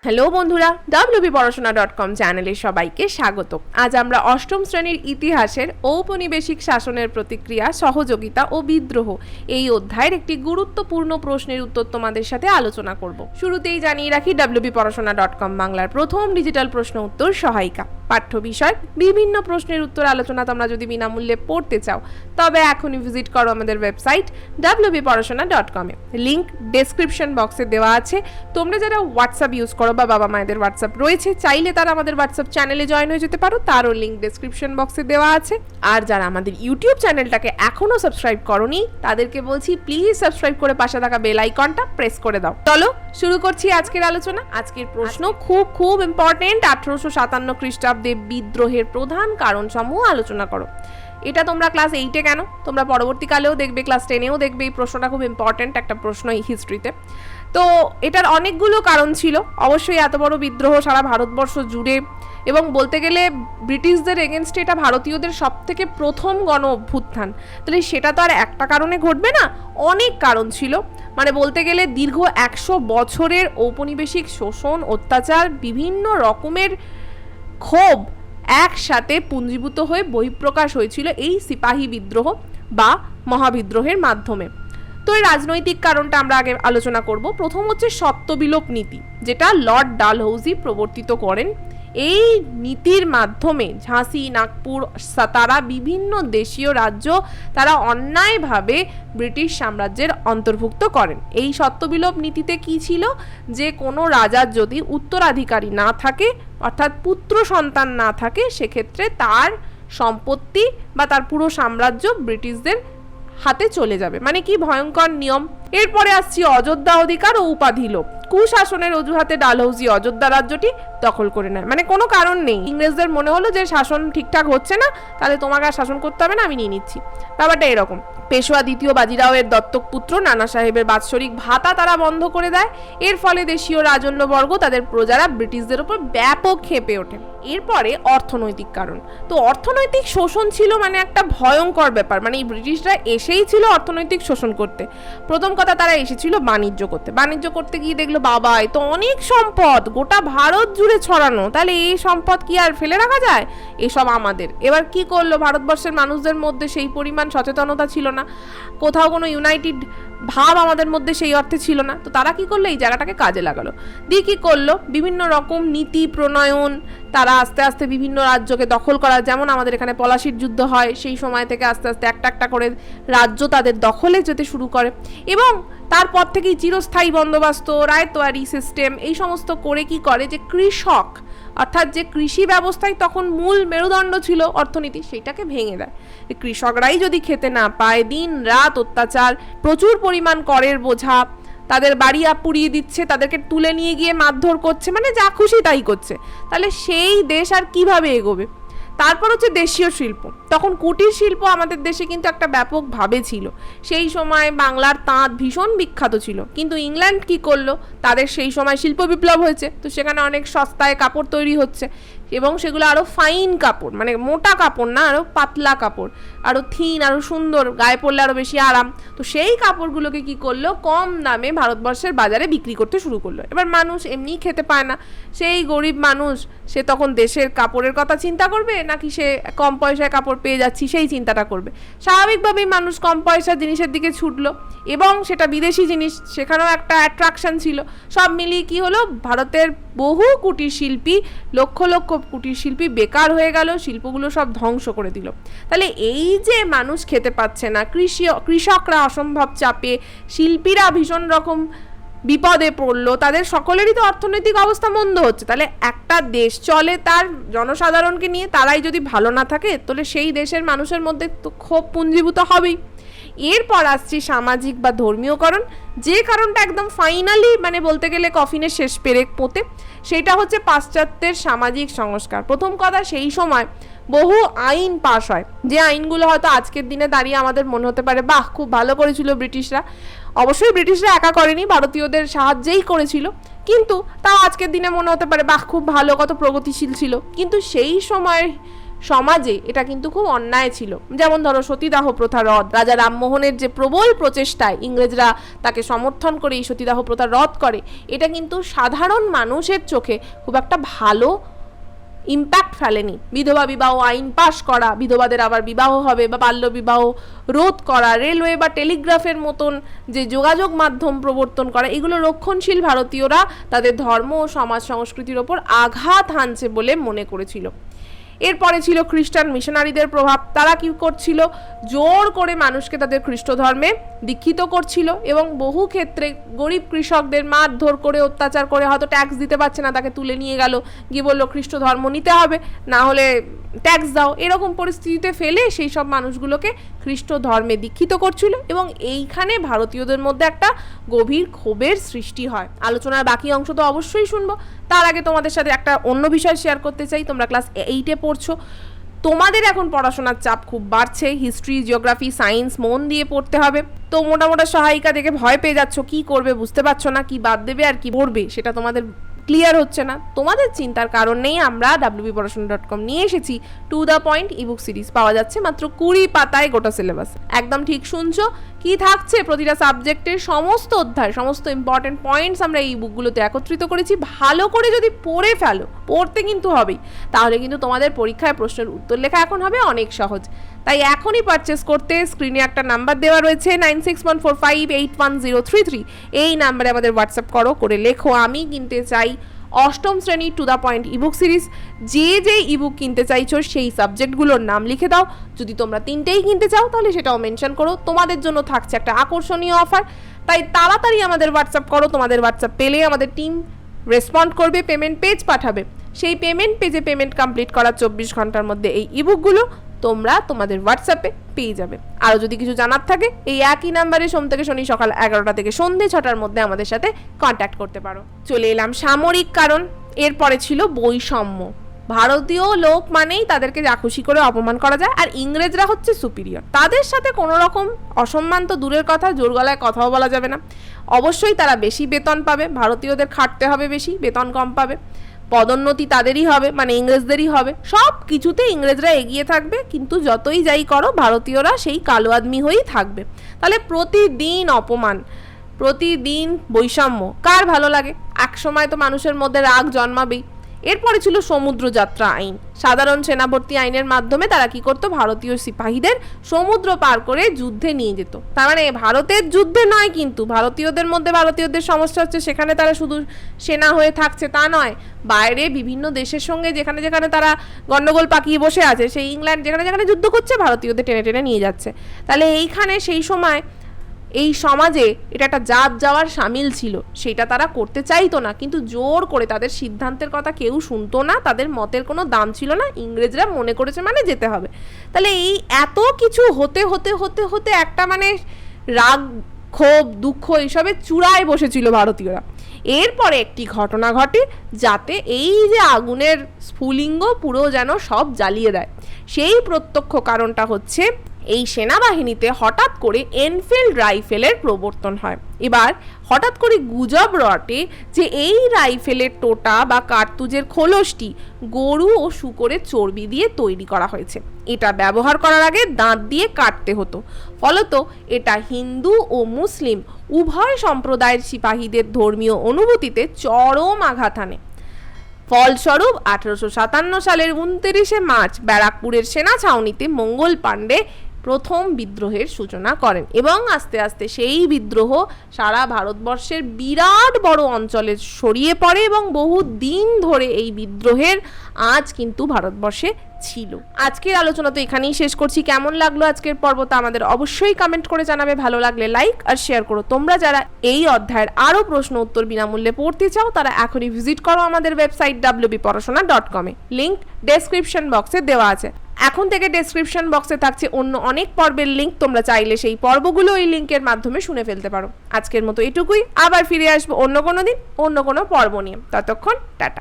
Hello বন্ধুরা, wpporashona.com চ্যানেলে সবাইকে স্বাগত। আজ আমরা অষ্টম শ্রেণীর ইতিহাসের ঔপনিবেশিক শাসনের প্রতিক্রিয়া, সহযোগিতা ও বিদ্রোহ এই অধ্যায়ের একটি গুরুত্বপূর্ণ প্রশ্নের উত্তর তোমাদের সাথে আলোচনা করব। শুরুতেই জানিয়ে রাখি, wpporashona.com বাংলার প্রথম ডিজিটাল প্রশ্ন উত্তর সহায়িকা। পাঠ্য বিষয় বিভিন্ন প্রশ্নের উত্তর আলোচনা তোমরা যদি বিনামূল্যে পড়তে চাও তবে এখনই ভিজিট করো আমাদের ওয়েবসাইট wpporashona.com এ। লিংক ডেসক্রিপশন বক্সে দেওয়া আছে। তোমরা যারা হোয়াটসঅ্যাপ ইউজ করো বা বাবা মায়েদের হোয়াটসঅ্যাপ রয়েছে, চাইলে তারা আমাদের হোয়াটসঅ্যাপ চ্যানেলে জয়েন হয়ে যেতে পারো, তারও লিংক ডেসক্রিপশন বক্সে দেওয়া আছে। আর যারা আমাদের ইউটিউব চ্যানেলটাকে এখনো সাবস্ক্রাইব করোনি তাদেরকে বলছি, প্লিজ সাবস্ক্রাইব করে পাশে থাকা বেল আইকনটা প্রেস করে দাও। চলো শুরু করছি আজকের আলোচনা। আজকের প্রশ্ন খুব ইম্পর্টেন্ট। 1857 খ্রিস্টাব্দে বিদ্রোহের প্রধান কারণসমূহ আলোচনা করো। এটা তোমরা ক্লাস 8-এ কেন, তোমরা পরবর্তীকালেও দেখবে, ক্লাস 10-এও দেখবে। এই প্রশ্নটা খুব ইম্পর্টেন্ট একটা প্রশ্ন এই হিস্ট্রিতে। তো এটার অনেকগুলো কারণ ছিল। অবশ্যই এত বড় বিদ্রোহ সারা ভারতবর্ষ জুড়ে, এবং বলতে গেলে ব্রিটিশদের এগেনস্টে এটা ভারতীয়দের সব থেকে প্রথম গণ অভ্যুত্থান। তাহলে সেটা তো আর একটা কারণে ঘটবে না, অনেক কারণ ছিল। মানে বলতে গেলে দীর্ঘ 100 বছরের ঔপনিবেশিক শোষণ, অত্যাচার, বিভিন্ন রকমের ক্ষোভ একসাথে পুঞ্জীভূত হয়ে বহিঃপ্রকাশ হয়েছিল এই সিপাহী বিদ্রোহ বা মহাবিদ্রোহের মাধ্যমে। তো এই রাজনৈতিক কারণটা আমরা আগে আলোচনা করব। প্রথম হচ্ছে সত্যবিলোপ নীতি, যেটা লর্ড ডালহৌসি প্রবর্তিত করেন। এই নীতির মাধ্যমে ঝাঁসি, নাগপুর, সাতারা বিভিন্ন দেশীয় রাজ্য তারা অন্যায়ভাবে ব্রিটিশ সাম্রাজ্যের অন্তর্ভুক্ত করেন। এই সত্যবিলোপ নীতিতে কি ছিল, যে কোনো রাজার যদি উত্তরাধিকারী না থাকে, অর্থাৎ পুত্র সন্তান না থাকে, সেক্ষেত্রে তার সম্পত্তি বা তার পুরো সাম্রাজ্য ব্রিটিশদের হাতে চলে যাবে। মানে কি ভয়ঙ্কর নিয়ম। এরপরে আসছি অযোধ্যা অধিকার ও উপাধি লোপ। কুশাসনের অজুহাতে ডালহৌসি অযোধ্যা রাজ্যটি দখল করে নেয়। মানে কোনো কারণ নেই, ইংরেজদের মনে হলো যে শাসন ঠিকঠাক হচ্ছে না, তাহলে তোমাকে আর শাসন করতে হবে না, আমি নিয়ে নিচ্ছি। ব্যাপারটা এরকম। পেশোয়া দ্বিতীয় বাজিরাওয়ের দত্তক পুত্র নানা সাহেবের বাৎসরিক ভাতা তারা বন্ধ করে দেয়। এর ফলে দেশীয় রাজন্যবর্গ, তাদের প্রজারা ব্রিটিশদের উপর ব্যাপক ক্ষেপে ওঠে। এরপরে অর্থনৈতিক কারণ। তো অর্থনৈতিক শোষণ ছিল মানে একটা ভয়ঙ্কর ব্যাপার। মানে এই ব্রিটিশরা এসেই ছিল অর্থনৈতিক শোষণ করতে। প্রথম কথা, তারা এসেছিল বাণিজ্য করতে। বাণিজ্য করতে গিয়ে দেখলো, বাবা এ তো অনেক সম্পদ, গোটা ভারত জুড়ে ছড়ানো, তাহলে এই সম্পদ কি আর ফেলে রাখা যায়, এসব আমাদের। এবার কি করলো, ভারতবর্ষের মানুষদের মধ্যে সেই পরিমাণ সচেতনতা ছিল না, কোথাও কোনো ইউনাইটেড ভাব আমাদের মধ্যে সেই অর্থে ছিল না। তো তারা কি করলো, এই জায়গাটাকে কাজে লাগালো। দিয়ে কি করলো, বিভিন্ন রকম নীতি প্রণয়ন, তারা আস্তে আস্তে বিভিন্ন রাজ্যকে দখল করা। যেমন আমাদের এখানে পলাশির যুদ্ধ হয়, সেই সময় থেকে আস্তে আস্তে একটা একটা করে রাজ্য তাদের দখলে যেতে শুরু করে। এবং তারপর থেকেই চিরস্থায়ী বন্দোবস্ত, রায়তোয়ারি সিস্টেম, এই সমস্ত করে কি করে, যে কৃষক, অর্থাৎ যে কৃষি ব্যবস্থায় তখন মূল মেরুদণ্ড ছিল অর্থনীতি, সেইটাকে ভেঙে দেয়। কৃষকরাই যদি খেতে না পায়, দিন রাত অত্যাচার, প্রচুর পরিমাণ করের বোঝা, তাদের বাড়ি পুড়িয়ে দিচ্ছে, তাদেরকে তুলে নিয়ে গিয়ে মারধর করছে, মানে যা খুশি তাই করছে, তাহলে সেই দেশ আর কিভাবে এগোবে। তারপর হচ্ছে দেশীয় শিল্প। তখন কুটির শিল্প আমাদের দেশে কিন্তু একটা ব্যাপকভাবে ছিল। সেই সময় বাংলার তাঁত ভীষণ বিখ্যাত ছিল। কিন্তু ইংল্যান্ড কি করলো, তাদের সেই সময় শিল্প বিপ্লব হয়েছে, তো সেখানে অনেক সস্তায় কাপড় তৈরি হচ্ছে, এবং সেগুলো আরও ফাইন কাপড়, মানে মোটা কাপড় না, আরও পাতলা কাপড়, আরও থিন, আরও সুন্দর, গায়ে পরলে আরও বেশি আরাম। তো সেই কাপড়গুলোকে কি করলো, কম দামে ভারতবর্ষের বাজারে বিক্রি করতে শুরু করলো। এবার মানুষ এমনিই খেতে পায় না, সেই গরিব মানুষ সে তখন দেশের কাপড়ের কথা চিন্তা করবে নাকি সে কম পয়সায় কাপড় পেয়ে যাচ্ছি সেই চিন্তাটা করবে। স্বাভাবিকভাবেই মানুষ কম পয়সার জিনিসের দিকে ছুটলো, এবং সেটা বিদেশি জিনিস, সেখানেও একটা অ্যাট্রাকশন ছিল। সব মিলিয়ে কি হলো, ভারতের বহু কুটির শিল্পী, লক্ষ লক্ষ কুটির শিল্পী বেকার হয়ে গেল, শিল্পগুলো সব ধ্বংস করে দিল। তাহলে এই যে মানুষ খেতে পাচ্ছে না, কৃষকরা অসম্ভব চাপে, শিল্পীরা ভীষণ রকম বিপদে পড়লো, তাদের সকলেরই তো অর্থনৈতিক অবস্থা মন্দ হচ্ছে। তাহলে একটা দেশ চলে তার জনসাধারণকে নিয়ে, তারাই যদি ভালো না থাকে তাহলে সেই দেশের মানুষের মধ্যে তো ক্ষোভ পুঞ্জীভূত হবেই। এরপর আসছি সামাজিক বা ধর্মীয়করণ, যে কারণটা একদম ফাইনালি, মানে বলতে গেলে কফিনের শেষ পেরেক পোতে, সেটা হচ্ছে পাশ্চাত্যের সামাজিক সংস্কার। প্রথম কথা, সেই সময় বহু আইন পাশ হয়, যে আইনগুলো হয়তো আজকের দিনে দাঁড়িয়ে আমাদের মনে হতে পারে বাহ খুব ভালো করেছিল ব্রিটিশরা। অবশ্যই ব্রিটিশরা একা করেনি, ভারতীয়দের সাহায্যেই করেছিল, কিন্তু তাও আজকের দিনে মনে হতে পারে বাহ খুব ভালো, কত প্রগতিশীল ছিল। কিন্তু সেই সময়ের সমাজে এটা কিন্তু খুব অন্যায় ছিল। যেমন ধরো সতীদাহ প্রথা রদ, রাজা রামমোহনের যে প্রবল প্রচেষ্টায় ইংরেজরা তাকে সমর্থন করে এই সতীদাহ প্রথা রদ করে, এটা কিন্তু সাধারণ মানুষের চোখে খুব একটা ভালো ইম্প্যাক্ট ফেলেনি। বিধবা বিবাহ আইন পাশ করা, বিধবাদের আবার বিবাহ হবে বা বাল্য বিবাহ রোধ করা, রেলওয়ে বা টেলিগ্রাফের মতন যে যোগাযোগ মাধ্যম প্রবর্তন করা, এগুলো রক্ষণশীল ভারতীয়রা তাদের ধর্ম ও সমাজ সংস্কৃতির ওপর আঘাত হানছে বলে মনে করেছিল। এরপরে ছিল খ্রিস্টান মিশনারিদের প্রভাব। তারা কি করছিল, জোর করে মানুষকে তাদের খ্রিস্ট ধর্মে দীক্ষিত করছিল এবং বহু ক্ষেত্রে গরিব কৃষকদের মারধর করে, অত্যাচার করে, হয়তো ট্যাক্স দিতে পারছে না, তাকে তুলে নিয়ে গেল, গিয়ে বললো খ্রিস্ট ধর্ম নিতে হবে, না হলে ট্যাক্স দাও। এরকম পরিস্থিতিতে ফেলে সেই সব মানুষগুলোকে খ্রিস্ট ধর্মে দীক্ষিত করছিল এবং এইখানে ভারতীয়দের মধ্যে একটা গভীর ক্ষোভের সৃষ্টি হয়। আলোচনার বাকি অংশ তো অবশ্যই শুনবো, তার আগে তোমাদের সাথে একটা অন্য বিষয় শেয়ার করতে চাই। তোমরা ক্লাস 8-এ পড়ছো, তোমাদের এখন পড়াশোনার চাপ খুব বাড়ছে, হিস্ট্রি, জিওগ্রাফি, সায়েন্স মন দিয়ে পড়তে হবে। তো মোটামোটা সহায়িকা দেখে ভয় পেয়ে যাচ্ছ, কি করবে বুঝতে পারছো না, কি বাদ দেবে আর কি পড়বে সেটা তোমাদের ক্লিয়ার হচ্ছে না। তোমাদের চিন্তার কারণ নেই, আমরা wbporashona.com নিয়ে এসেছি to the point ebook series. পাওয়া যাচ্ছে মাত্র 20 পাতায় গোটা সিলেবাস। একদম ঠিক শুনছো, কি থাকছে প্রতিটা সাবজেক্টের সমস্ত অধ্যায়, সমস্ত ইম্পর্টেন্ট পয়েন্টস আমরা এই বুকগুলোতে একত্রিত করেছি। ভালো করে যদি পড়ে ফেলো, পড়তে কিন্তু হবেই, তাহলে কিন্তু তোমাদের পরীক্ষায় প্রশ্নের উত্তর লেখা এখন হবে অনেক সহজ। তাই এখনই পারচেস করতে স্ক্রিনে একটা নাম্বার দেওয়া রয়েছে 9614581033, এই নাম্বারে আমাদের হোয়াটসঅ্যাপ করো, করে লেখো আমি কিনতে চাই অষ্টম শ্রেণী to the point ebook series. যে ইবুক কিনতে চাইছো সেই সাবজেক্টগুলোর নাম লিখে দাও। যদি তোমরা 3টেই কিনতে চাও তাহলে সেটাও মেনশন করো। তোমাদের জন্য থাকছে একটা আকর্ষণীয় অফার, তাই তাড়াতাড়ি আমাদের হোয়াটসঅ্যাপ করো। তোমাদের হোয়াটসঅ্যাপ পেলে আমাদের টিম রেসপন্ড করবে, পেমেন্ট পেজ পাঠাবে। সেই পেমেন্ট পেজে পেমেন্ট কমপ্লিট করার 24 ঘন্টার মধ্যে এই ইবুকগুলো তোমরা তোমাদের হোয়াটসঅ্যাপে পেয়ে যাবে। আরও যদি কিছু জানার থাকে এই একই নাম্বারে সোম থেকে শনি সকাল 11টা থেকে সন্ধ্যে 6টার মধ্যে আমাদের সাথে কন্ট্যাক্ট করতে পারো। চলে এলাম সামরিক কারণ। এরপরে ছিল বৈষম্য। ভারতীয় লোক মানেই তাদেরকে যা খুশি করে অপমান করা যায়, আর ইংরেজরা হচ্ছে সুপিরিয়র। তাদের সাথে কোনো রকম অসম্মান তো দূরের কথা, জোর গলায় কথাও বলা যাবে না। অবশ্যই তারা বেশি বেতন পাবে, ভারতীয়দের খাটতে হবে বেশি, বেতন কম পাবে। পদোন্নতি তাদেরই হবে, মানে ইংরেজদেরই হবে। সব কিছুতে ইংরেজরা এগিয়ে থাকবে, কিন্তু যতই যাই করো ভারতীয়রা সেই কালো আদমি হয়েই থাকবে। তাহলে প্রতিদিন অপমান, প্রতিদিন বৈষম্য কার ভালো লাগে? একসময় তো মানুষের মধ্যে রাগ জন্মাবেই। এরপরে ছিল সমুদ্রযাত্রা আইন। সাধারণ সেনাভর্তি আইনের মাধ্যমে তারা কি করতো, ভারতীয় সিপাহীদের সমুদ্র পার করে যুদ্ধে নিয়ে যেত। তার মানে ভারতের যুদ্ধে নয়, কিন্তু ভারতীয়দের মধ্যে ভারতীয়দের সমস্যা হচ্ছে সেখানে তারা শুধু সেনা হয়ে থাকছে তা নয়, বাইরে বিভিন্ন দেশের সঙ্গে যেখানে যেখানে তারা গন্ডগোল পাকিয়ে বসে আছে, সেই ইংল্যান্ড যেখানে যেখানে যুদ্ধ করছে ভারতীয়দের টেনে টেনে নিয়ে যাচ্ছে। তাহলে এইখানে সেই সময় এই সমাজে এটা একটা জাত যাওয়ার সামিল ছিল, সেটা তারা করতে চাইতো না, কিন্তু জোর করে তাদের সিদ্ধান্তের কথা কেউ শুনতো না, তাদের মতের কোনো দাম ছিল না, ইংরেজরা মনে করেছে মানে যেতে হবে। তাহলে এই এত কিছু হতে হতে হতে হতে একটা মানে রাগ, ক্ষোভ, দুঃখ এইসবের চূড়ায় বসেছিল ভারতীয়রা। এরপরে একটি ঘটনা ঘটে যাতে এই যে আগুনের স্ফুলিঙ্গ পুরো যেন সব জ্বালিয়ে দেয়। সেই প্রত্যক্ষ কারণটা হচ্ছে এই সেনাবাহিনীতে হঠাৎ করে এনফিল্ড রাইফেলের প্রবর্তন হয়। এবার হঠাৎ করে গুজব রটে যে এই রাইফেলের টোটা বা কার্তুজের খোলসটি গরু ও শূকরের চর্বি দিয়ে তৈরি করা হয়েছে। এটা ব্যবহার করার আগে দাঁত দিয়ে কাটতে হতো। ফলত এটা হিন্দু ও মুসলিম উভয় সম্প্রদায়ের সিপাহীদের ধর্মীয় অনুভূতিতে চরম আঘাত আনে। ফলস্বরূপ 1857 সালের 29শে মার্চ ব্যারাকপুরের সেনা ছাউনিতে মঙ্গল পাণ্ডে প্রথম বিদ্রোহের সূচনা করেন এবং আস্তে আস্তে সেই বিদ্রোহ সারা ভারতবর্ষের বিরাট বড় অঞ্চলে ছড়িয়ে পড়ে এবং বহু দিন ধরে এই বিদ্রোহের আজ কিন্তু ভারতবর্ষে ছিল। আজকের আলোচনা তো এখানেই শেষ করছি। কেমন লাগলো আজকের পর্বটা আমাদের অবশ্যই কমেন্ট করে জানাবে। ভালো লাগলে লাইক আর শেয়ার করো। তোমরা যারা এই অধ্যায়ের আরও প্রশ্ন উত্তর বিনামূল্যে পড়তে চাও তারা এখনই ভিজিট করো আমাদের ওয়েবসাইট wbporashona.com এ। লিঙ্ক ডেসক্রিপশন বক্সে দেওয়া আছে। এখন থেকে ডেসক্রিপশন বক্সে থাকছে অন্য অনেক পর্বের লিঙ্ক, তোমরা চাইলে সেই পর্বগুলো এই লিঙ্কের মাধ্যমে শুনে ফেলতে পারো। আজকের মতো এটুকুই, আবার ফিরে আসবো অন্য কোনো দিন অন্য কোনো পর্ব নিয়ে। ততক্ষণ টাটা।